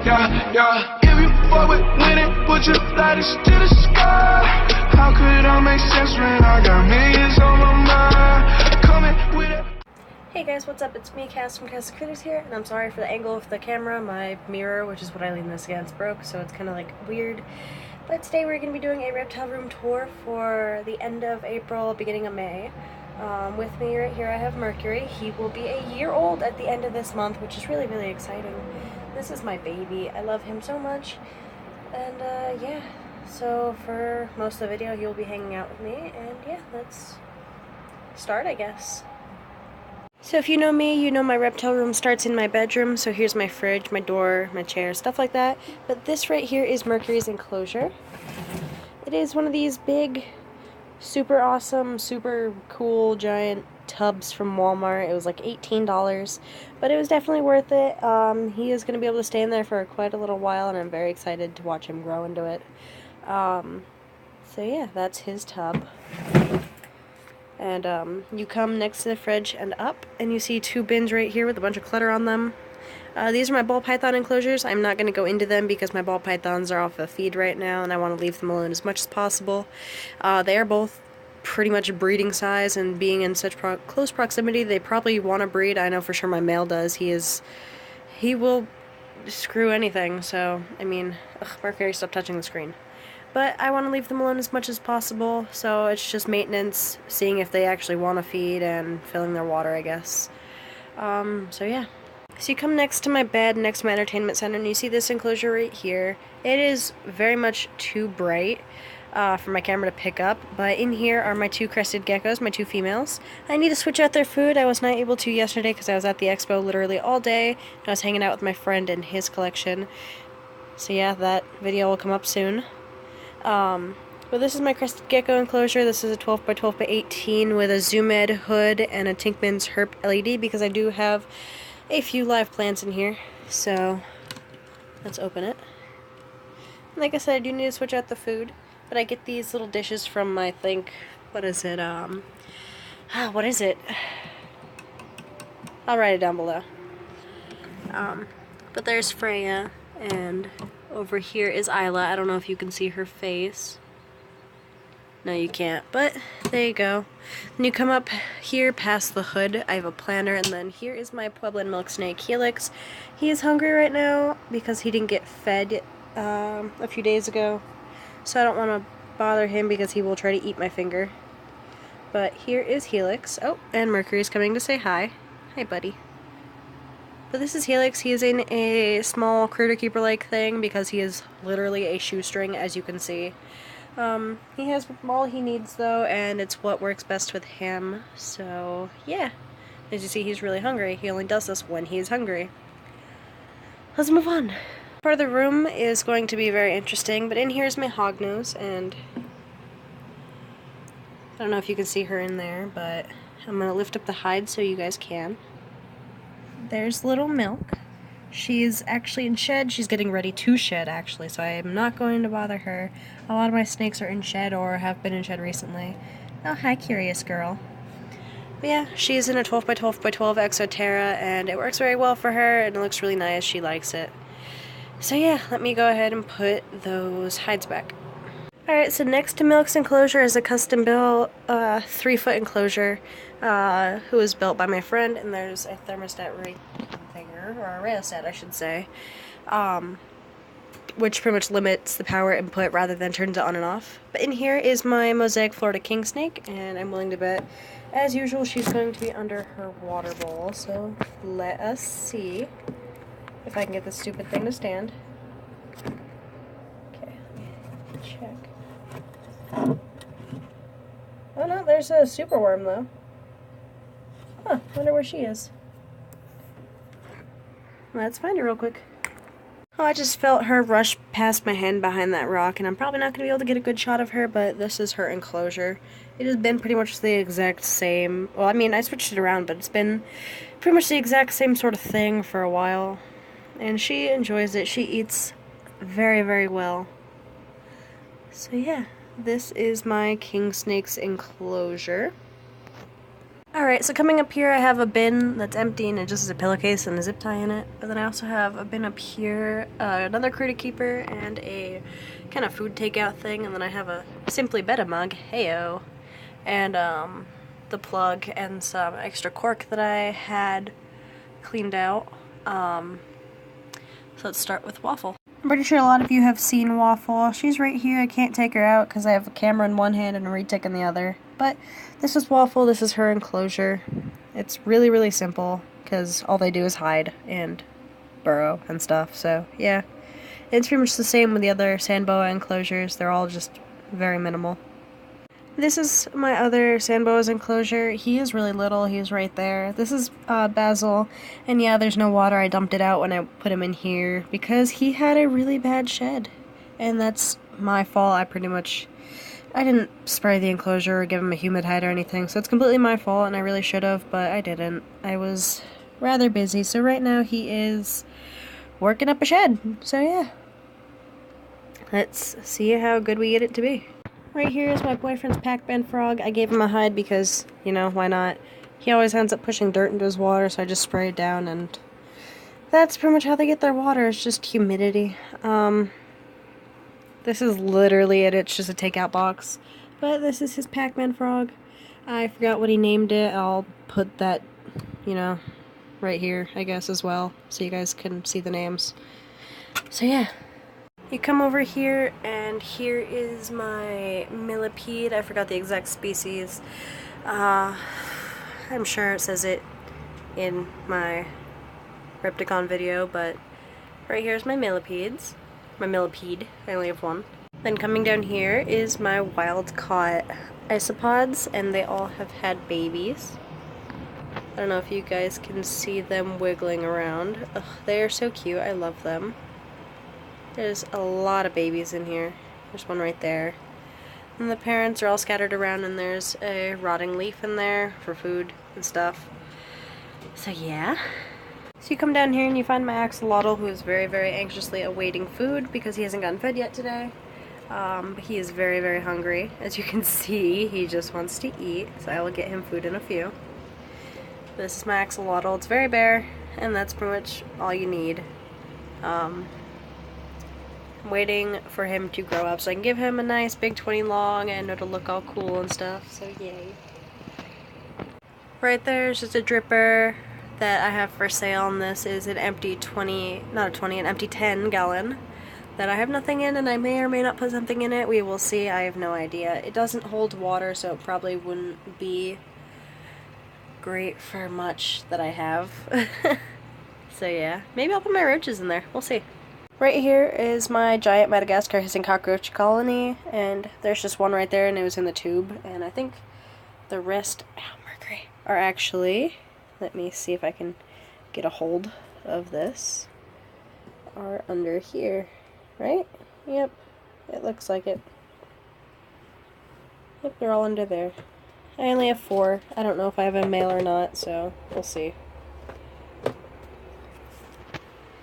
yeah. If you fuck with winning, put your lighters to the sky. How could I make sense when I got millions on my mind? Coming with it. Hey guys, what's up? It's me, Cass from Crested here, and I'm sorry for the angle of the camera. My mirror, which is what I lean this against, broke, so it's kind of like weird. But today we're going to be doing a reptile room tour for the end of April, beginning of May. With me right here I have Mercury. He will be a year old at the end of this month, which is really, really exciting. This is my baby. I love him so much. And yeah, so for most of the video he will be hanging out with me, and yeah, let's start, I guess. So if you know me, you know my reptile room starts in my bedroom. So here's my fridge, my door, my chair, stuff like that. But this right here is Mercury's enclosure. It is one of these big, super awesome, super cool, giant tubs from Walmart. It was like $18, but it was definitely worth it. He is going to be able to stay in there for quite a little while, and I'm very excited to watch him grow into it. So yeah, that's his tub. And you come next to the fridge and up, and you see two bins right here with a bunch of clutter on them. These are my ball python enclosures. I'm not going to go into them because my ball pythons are off a feed right now, and I want to leave them alone as much as possible. They are both pretty much breeding size, and being in such close proximity, they probably want to breed. I know for sure my male does. He will screw anything, so, I mean, Mercury, stop touching the screen. But I want to leave them alone as much as possible, so it's just maintenance, seeing if they actually want to feed and filling their water, I guess. So yeah. So you come next to my bed, next to my entertainment center, and you see this enclosure right here. It is very much too bright for my camera to pick up, but in here are my two crested geckos, my two females. I need to switch out their food. I was not able to yesterday because I was at the expo literally all day, and I was hanging out with my friend and his collection. So yeah, that video will come up soon. But this is my crested gecko enclosure. This is a 12 by 12 by 18 with a Zoom-Ed hood and a Tinkman's Herp LED, because I do have a few live plants in here. So let's open it. Like I said, I do need to switch out the food, but I get these little dishes from, I think, what is it? What is it? I'll write it down below. But there's Freya, and over here is Isla. I don't know if you can see her face. No, you can't, but there you go. Then you come up here past the hood. I have a planter, and then here is my Pueblan milk snake, Helix. He is hungry right now because he didn't get fed a few days ago, so I don't want to bother him because he will try to eat my finger. But here is Helix. Oh, and Mercury's coming to say hi. Hi, buddy. But this is Helix. He is in a small critter keeper-like thing because he is literally a shoestring, as you can see. He has all he needs though, and it's what works best with him. So yeah, as you see, he's really hungry. He only does this when he is hungry. Let's move on. Part of the room is going to be very interesting, but in here is my Hognose, and I don't know if you can see her in there, but I'm gonna lift up the hide so you guys can. There's little Milk. She's actually in shed. She's getting ready to shed, actually, so I am not going to bother her. A lot of my snakes are in shed or have been in shed recently. Oh, hi, curious girl. But yeah, she's in a 12 by 12 by 12 Exoterra, and it works very well for her, and it looks really nice. She likes it. So yeah, let me go ahead and put those hides back. Alright, so next to Milk's enclosure is a custom-built 3-foot enclosure, who was built by my friend, and there's a thermostat right there, or a rheostat, I should say, which pretty much limits the power input rather than turns it on and off. But in here is my Mosaic Florida King snake, and I'm willing to bet, as usual, she's going to be under her water bowl, so let us see if I can get this stupid thing to stand. Okay, let me check. Oh no, there's a super worm though. Huh, wonder where she is. Let's find her real quick. Oh, I just felt her rush past my hand behind that rock, and I'm probably not going to be able to get a good shot of her, but this is her enclosure. It has been pretty much the exact same. Well, I mean, I switched it around, but it's been pretty much the exact same sort of thing for a while. And she enjoys it. She eats very, very well. So yeah, this is my king snake's enclosure. Alright, so coming up here I have a bin that's empty and it just has a pillowcase and a zip tie in it. But then I also have a bin up here, another critter keeper, and a kind of food takeout thing. And then I have a Simply Better mug, heyo, and the plug and some extra cork that I had cleaned out. So let's start with Waffle. I'm pretty sure a lot of you have seen Waffle. She's right here. I can't take her out because I have a camera in one hand and a reed tick in the other. But this is Waffle. This is her enclosure. It's really, really simple because all they do is hide and burrow and stuff. So, yeah. It's pretty much the same with the other sand boa enclosures. They're all just very minimal. This is my other sand boa's enclosure. He is really little. He's right there. This is Basil. And yeah, there's no water. I dumped it out when I put him in here because he had a really bad shed. And that's my fault. I didn't spray the enclosure or give him a humid hide or anything. So it's completely my fault and I really should have, but I didn't. I was rather busy. So right now he is working up a shed. So yeah. Let's see how good we get it to be. Right here is my boyfriend's pac-man frog. I gave him a hide because, you know, why not? He always ends up pushing dirt into his water, so I just spray it down, and that's pretty much how they get their water. It's just humidity. This is literally it. It's just a takeout box. But this is his pac-man frog. I forgot what he named it. I'll put that, you know, right here, I guess, as well, so you guys can see the names. So yeah. You come over here, and here is my millipede. I forgot the exact species. I'm sure it says it in my Repticon video, but right here is my millipedes. My millipede. I only have one. Then coming down here is my wild-caught isopods, and they all have had babies. I don't know if you guys can see them wiggling around. Ugh, they are so cute. I love them. There's a lot of babies in here. There's one right there. And the parents are all scattered around, and there's a rotting leaf in there for food and stuff. So yeah. So you come down here and you find my axolotl, who is very, very anxiously awaiting food because he hasn't gotten fed yet today. He is very, very hungry. As you can see, he just wants to eat, so I will get him food in a few. This is my axolotl. It's very bare, and that's pretty much all you need. I'm waiting for him to grow up so I can give him a nice big 20 long and it'll look all cool and stuff, so yay. Right there is just a dripper that I have for sale, and this is an empty an empty 10 gallon that I have nothing in, and I may or may not put something in it. We will see. I have no idea. It doesn't hold water, so it probably wouldn't be great for much that I have. So yeah, maybe I'll put my roaches in there. We'll see. Right here is my giant Madagascar hissing cockroach colony, and there's just one right there, and it was in the tube, and I think the rest, mercury, are actually, let me see if I can get a hold of this, are under here, right? Yep, it looks like it. Yep, they're all under there. I only have 4. I don't know if I have a male or not, so we'll see.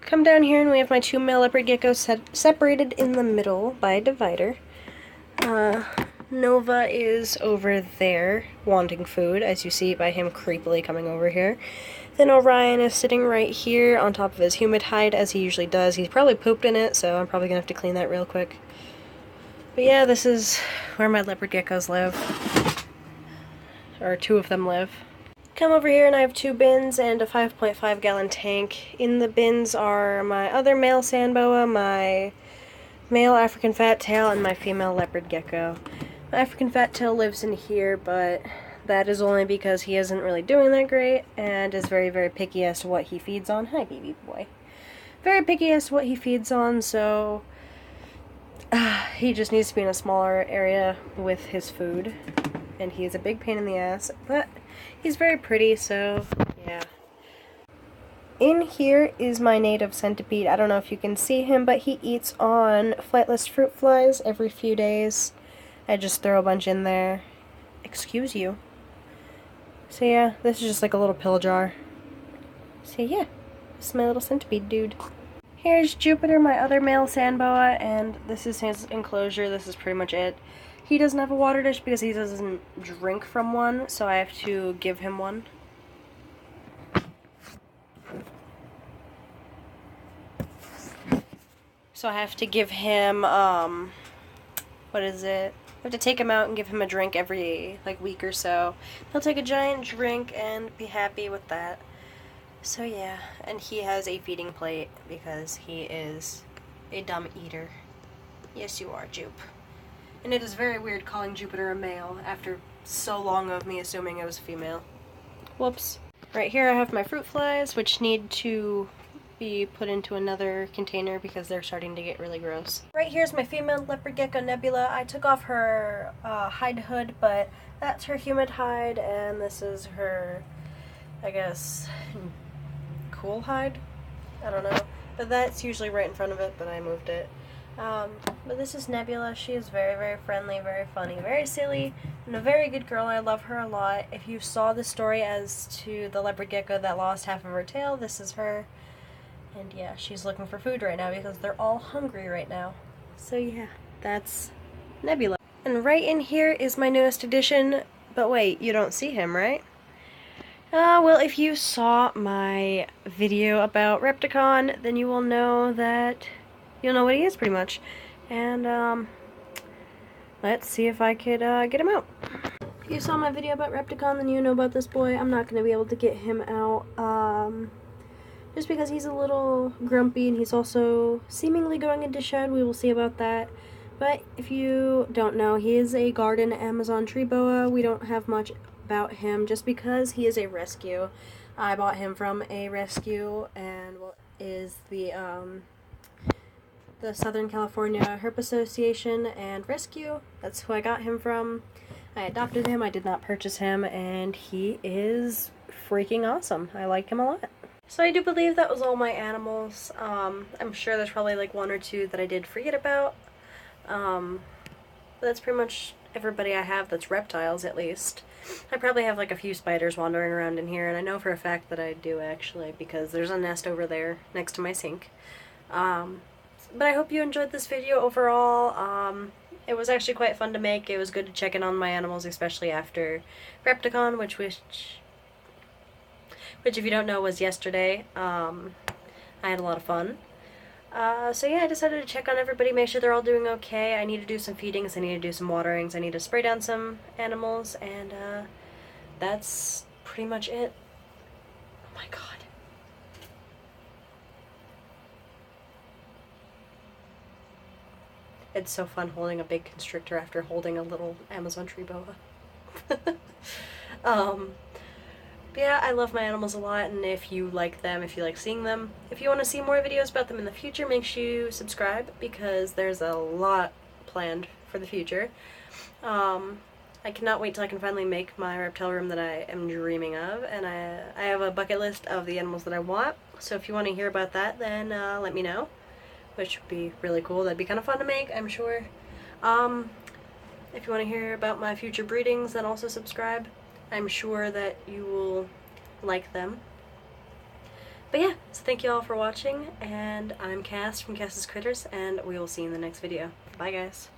Come down here and we have my 2 male leopard geckos separated in the middle by a divider. Nova is over there wanting food, as you see by him creepily coming over here. Then Orion is sitting right here on top of his humid hide, as he usually does. He's probably pooped in it, so I'm probably going to have to clean that real quick. But yeah, this is where my leopard geckos live. Or 2 of them live. Come over here and I have 2 bins and a 5.5 gallon tank. In the bins are my other male sand boa, my male African fat tail, and my female leopard gecko. My African fat tail lives in here, but that is only because he isn't really doing that great and is very, very picky as to what he feeds on. Hi, baby boy. Very picky as to what he feeds on, so he just needs to be in a smaller area with his food. And he is a big pain in the ass, but he's very pretty, so yeah. In here is my native centipede. I don't know if you can see him, but he eats on flightless fruit flies every few days. I just throw a bunch in there. Excuse you. So yeah, this is just like a little pill jar. So yeah, this is my little centipede dude. Here's Jupiter, my other male sand boa, and this is his enclosure. This is pretty much it. He doesn't have a water dish because he doesn't drink from one, so I have to give him one. So I have to give him, what is it? I have to take him out and give him a drink every, like, week or so. He'll take a giant drink and be happy with that. So yeah, and he has a feeding plate because he is a dumb eater. Yes, you are, Jupe. And it is very weird calling Jupiter a male after so long of me assuming it was a female. Whoops. Right here I have my fruit flies, which need to be put into another container because they're starting to get really gross. Right here's my female leopard gecko Nebula. I took off her hide hood, but that's her humid hide, and this is her, I guess, cool hide? I don't know. But that's usually right in front of it, but I moved it. But this is Nebula. She is very, very friendly, very funny, very silly, and a very good girl. I love her a lot. If you saw the story as to the leopard gecko that lost half of her tail, this is her. And yeah, she's looking for food right now because they're all hungry right now. So yeah, that's Nebula. And right in here is my newest addition, but wait, you don't see him, right? Well, if you saw my video about Repticon, then you will know that you'll know what he is pretty much. And let's see if I could get him out. If you saw my video about Repticon, then you know about this boy. I'm not going to be able to get him out just because he's a little grumpy and he's also seemingly going into shed. We will see about that. But if you don't know, he is a garden Amazon tree boa. We don't have much about him just because he is a rescue. I bought him from a rescue, and is the Southern California Herp Association and Rescue. That's who I got him from. I adopted him, I did not purchase him, and he is freaking awesome. I like him a lot. So I do believe that was all my animals. I'm sure there's probably like one or two that I did forget about. But that's pretty much everybody I have that's reptiles, at least. I probably have like a few spiders wandering around in here, and I know for a fact that I do actually, because there's a nest over there next to my sink. But I hope you enjoyed this video overall. It was actually quite fun to make. It was good to check in on my animals, especially after Repticon, which if you don't know was yesterday. I had a lot of fun. So yeah, I decided to check on everybody, make sure they're all doing okay. I need to do some feedings, I need to do some waterings, I need to spray down some animals, and that's pretty much it. Oh my god. It's so fun holding a big constrictor after holding a little Amazon tree boa. But yeah, I love my animals a lot, and if you like them, if you like seeing them, if you want to see more videos about them in the future, make sure you subscribe, because there's a lot planned for the future. I cannot wait till I can finally make my reptile room that I am dreaming of, and I have a bucket list of the animals that I want, so if you want to hear about that, then let me know, which would be really cool. That'd be kind of fun to make, I'm sure. If you want to hear about my future breedings, then also subscribe. I'm sure that you will like them. But yeah, so thank you all for watching, and I'm Cass from Cass's Critters, and we will see you in the next video. Bye guys.